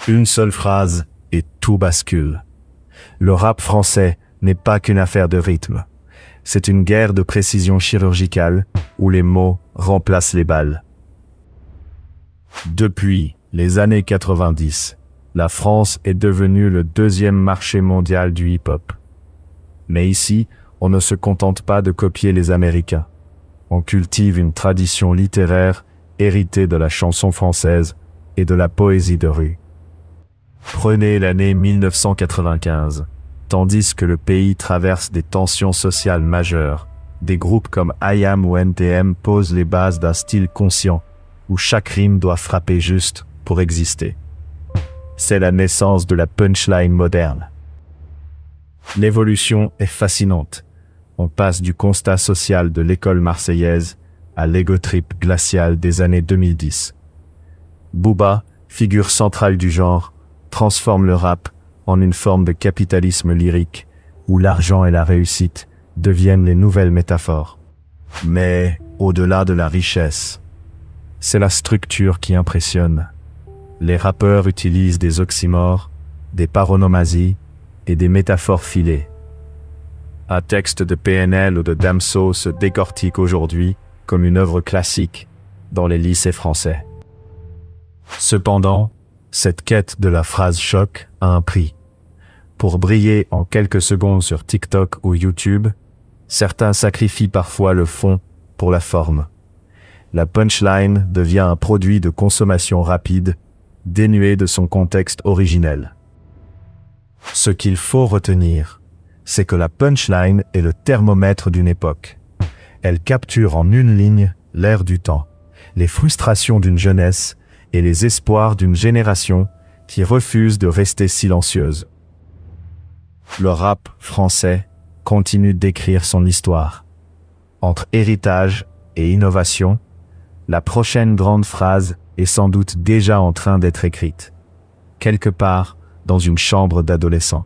Une seule phrase et tout bascule. Le rap français n'est pas qu'une affaire de rythme. C'est une guerre de précision chirurgicale où les mots remplacent les balles. Depuis les années 90, la France est devenue le deuxième marché mondial du hip-hop. Mais ici, on ne se contente pas de copier les Américains. On cultive une tradition littéraire héritée de la chanson française et de la poésie de rue. Prenez l'année 1995. Tandis que le pays traverse des tensions sociales majeures, des groupes comme I.A.M ou NTM posent les bases d'un style conscient, où chaque rime doit frapper juste pour exister. C'est la naissance de la punchline moderne. L'évolution est fascinante. On passe du constat social de l'école marseillaise à l'ego trip glacial des années 2010. Booba, figure centrale du genre, transforme le rap en une forme de capitalisme lyrique, où l'argent et la réussite deviennent les nouvelles métaphores. Mais, au-delà de la richesse, c'est la structure qui impressionne. Les rappeurs utilisent des oxymores, des paronomasies et des métaphores filées. Un texte de PNL ou de Damso se décortique aujourd'hui comme une œuvre classique dans les lycées français. Cependant, cette quête de la phrase choc a un prix. Pour briller en quelques secondes sur TikTok ou YouTube, certains sacrifient parfois le fond pour la forme. La punchline devient un produit de consommation rapide, dénué de son contexte originel. Ce qu'il faut retenir, c'est que la punchline est le thermomètre d'une époque. Elle capture en une ligne l'air du temps, les frustrations d'une jeunesse et les espoirs d'une génération qui refuse de rester silencieuse. Le rap français continue d'écrire son histoire. Entre héritage et innovation, la prochaine grande phrase est sans doute déjà en train d'être écrite, quelque part dans une chambre d'adolescent.